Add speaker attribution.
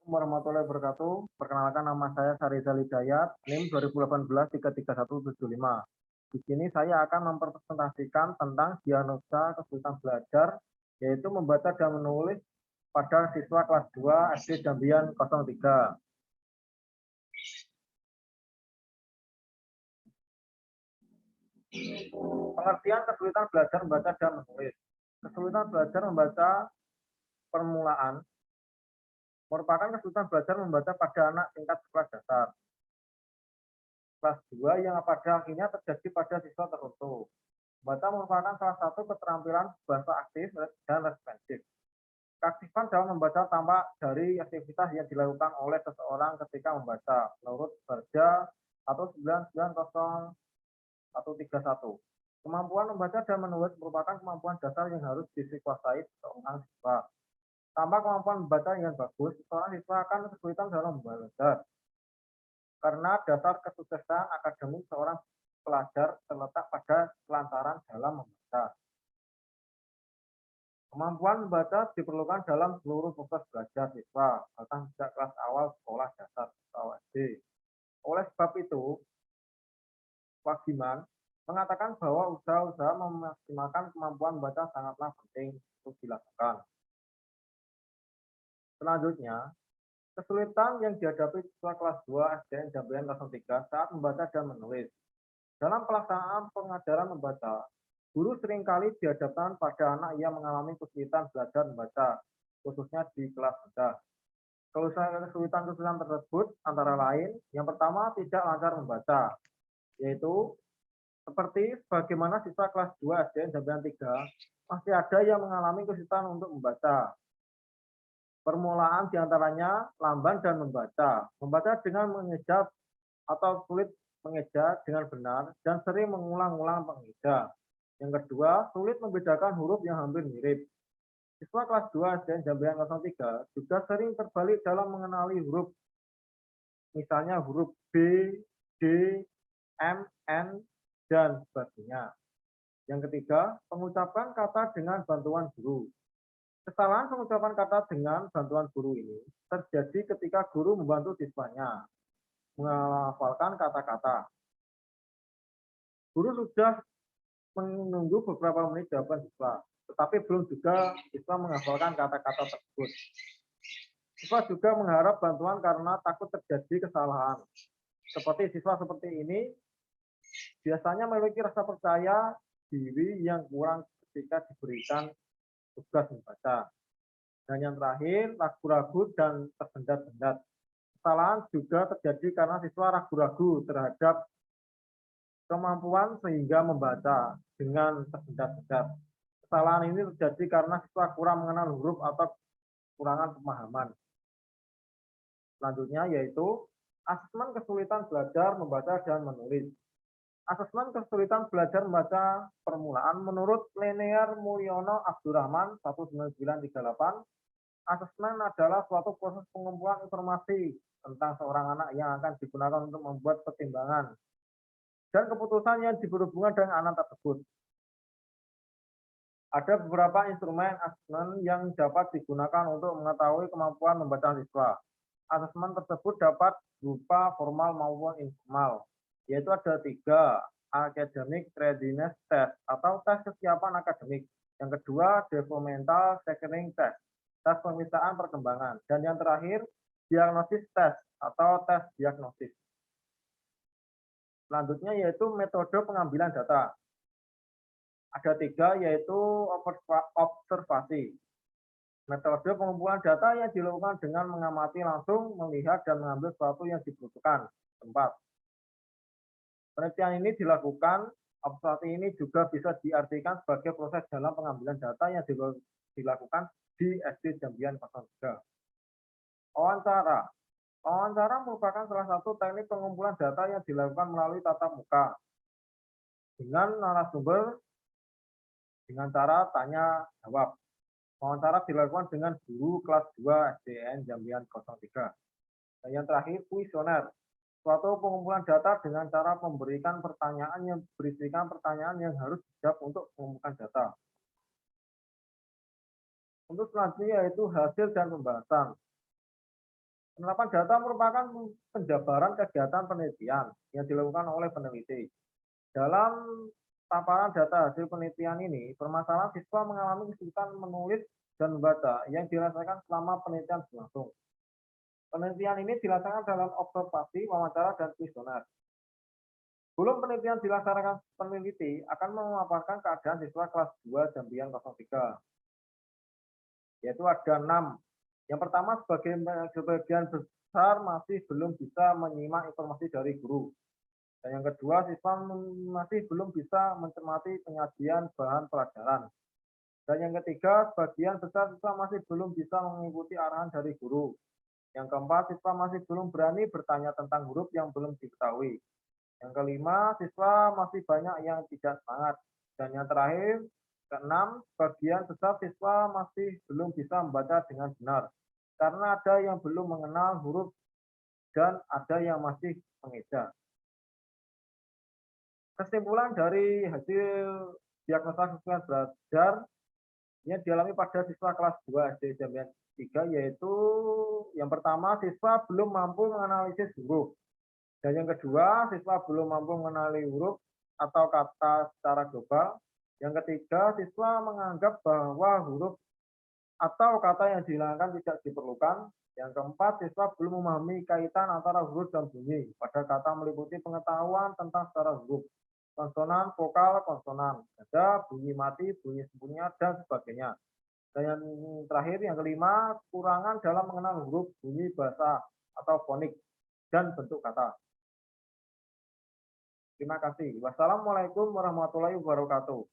Speaker 1: Warahmatullahi wabarakatuh. Perkenalkan nama saya Sarizal Hidayat, NIM 2018-33175. Di sini saya akan mempresentasikan tentang diagnosa kesulitan belajar, yaitu membaca dan menulis pada siswa kelas 2 SD Jambian 03. Pengertian kesulitan belajar membaca dan menulis. Kesulitan belajar membaca permulaan merupakan kesulitan belajar membaca pada anak tingkat sekolah dasar kelas 2 yang pada akhirnya terjadi pada siswa tertentu. Membaca merupakan salah satu keterampilan bahasa aktif dan responsif. Keaktifan dalam membaca tampak dari aktivitas yang dilakukan oleh seseorang ketika membaca, menurut Barja atau 99031. Kemampuan membaca dan menulis merupakan kemampuan dasar yang harus dikuasai seorang siswa. Tanpa kemampuan membaca yang bagus, seorang siswa akan kesulitan dalam belajar. Karena dasar kesuksesan akademik seorang pelajar terletak pada kelancaran dalam membaca. Kemampuan membaca diperlukan dalam seluruh proses belajar siswa, bahkan sejak kelas awal sekolah dasar atau SD. Oleh sebab itu, Wagiman mengatakan bahwa usaha-usaha memaksimalkan kemampuan membaca sangatlah penting untuk dilakukan. Selanjutnya, kesulitan yang dihadapi siswa kelas 2 SDN Jambian 03 saat membaca dan menulis. Dalam pelaksanaan pengajaran membaca, guru seringkali dihadapkan pada anak yang mengalami kesulitan belajar membaca, khususnya di kelas rendah. Kesulitan-kesulitan tersebut antara lain, yang pertama tidak lancar membaca, yaitu seperti bagaimana siswa kelas 2 SDN Jambian 3 masih ada yang mengalami kesulitan untuk membaca. Permulaan diantaranya lamban dan membaca. Membaca dengan mengeja atau sulit mengeja dengan benar dan sering mengulang-ulang pengeja. Yang kedua, sulit membedakan huruf yang hampir mirip. Siswa kelas 2 SDN Jambian 03 juga sering terbalik dalam mengenali huruf. Misalnya huruf B, D, M, N, dan sebagainya. Yang ketiga, pengucapan kata dengan bantuan guru. Kesalahan pengucapan kata dengan bantuan guru ini terjadi ketika guru membantu siswanya menghafalkan kata-kata. Guru sudah menunggu beberapa menit jawaban siswa, tetapi belum juga siswa menghafalkan kata-kata tersebut. Siswa juga mengharap bantuan karena takut terjadi kesalahan. Seperti siswa seperti ini biasanya memiliki rasa percaya diri yang kurang ketika diberikan tugas membaca. Dan yang terakhir, ragu-ragu dan tersendat-sendat. Kesalahan juga terjadi karena siswa ragu-ragu terhadap kemampuan sehingga membaca dengan tersendat-sendat. Kesalahan ini terjadi karena siswa kurang mengenal huruf atau kurangan pemahaman. Selanjutnya yaitu asesmen kesulitan belajar membaca dan menulis. Asesmen kesulitan belajar membaca permulaan menurut Lenier Mulyono Abdurrahman 19938, asesmen adalah suatu proses pengumpulan informasi tentang seorang anak yang akan digunakan untuk membuat pertimbangan dan keputusan yang berhubungan dengan anak tersebut. Ada beberapa instrumen asesmen yang dapat digunakan untuk mengetahui kemampuan membaca siswa. Asesmen tersebut dapat berupa formal maupun informal, yaitu ada 3, Academic Readiness Test atau tes kesiapan akademik. Yang kedua, Developmental Screening Test, tes pemisahan perkembangan. Dan yang terakhir, Diagnosis Test atau tes diagnosis. Selanjutnya yaitu metode pengambilan data. Ada 3, yaitu observasi. Metode pengumpulan data yang dilakukan dengan mengamati langsung, melihat, dan mengambil sesuatu yang dibutuhkan tempat. Penelitian ini dilakukan, observasi ini juga bisa diartikan sebagai proses dalam pengambilan data yang dilakukan di SD Jambian 03. Wawancara. Wawancara merupakan salah satu teknik pengumpulan data yang dilakukan melalui tatap muka dengan narasumber dengan cara tanya jawab. Wawancara dilakukan dengan guru kelas 2 SDN Jambian 03. Dan yang terakhir, kuesioner. Suatu pengumpulan data dengan cara memberikan pertanyaan yang berisikan pertanyaan yang harus dijawab untuk mengumpulkan data. Untuk selanjutnya yaitu hasil dan pembahasan. Penerapan data merupakan penjabaran kegiatan penelitian yang dilakukan oleh peneliti. Dalam paparan data hasil penelitian ini, permasalahan siswa mengalami kesulitan menulis dan membaca yang dirasakan selama penelitian berlangsung. Penelitian ini dilaksanakan dalam observasi, wawancara, dan kuesioner. Sebelum penelitian dilaksanakan peneliti akan memaparkan keadaan siswa kelas 2 Jambian 03, yaitu ada 6. Yang pertama, sebagian besar masih belum bisa menyimak informasi dari guru. Dan yang kedua, siswa masih belum bisa mencermati penyajian bahan pelajaran. Dan yang ketiga, sebagian besar siswa masih belum bisa mengikuti arahan dari guru. Yang keempat, siswa masih belum berani bertanya tentang huruf yang belum diketahui. Yang kelima, siswa masih banyak yang tidak semangat. Dan yang terakhir, keenam, sebagian besar siswa masih belum bisa membaca dengan benar. Karena ada yang belum mengenal huruf dan ada yang masih mengeja. Kesimpulan dari hasil diagnosa kesulitan belajar yang dialami pada siswa kelas 2 SD Jambian 3, yaitu yang pertama, siswa belum mampu menganalisis huruf. Dan yang kedua, siswa belum mampu mengenali huruf atau kata secara global. Yang ketiga, siswa menganggap bahwa huruf atau kata yang dihilangkan tidak diperlukan. Yang keempat, siswa belum memahami kaitan antara huruf dan bunyi. Pada kata meliputi pengetahuan tentang secara huruf, konsonan, vokal, konsonan, nada, bunyi mati, bunyi sempurna, dan sebagainya. Dan yang terakhir, yang kelima, kekurangan dalam mengenal huruf, bunyi, bahasa, atau fonik, dan bentuk kata. Terima kasih. Wassalamualaikum warahmatullahi wabarakatuh.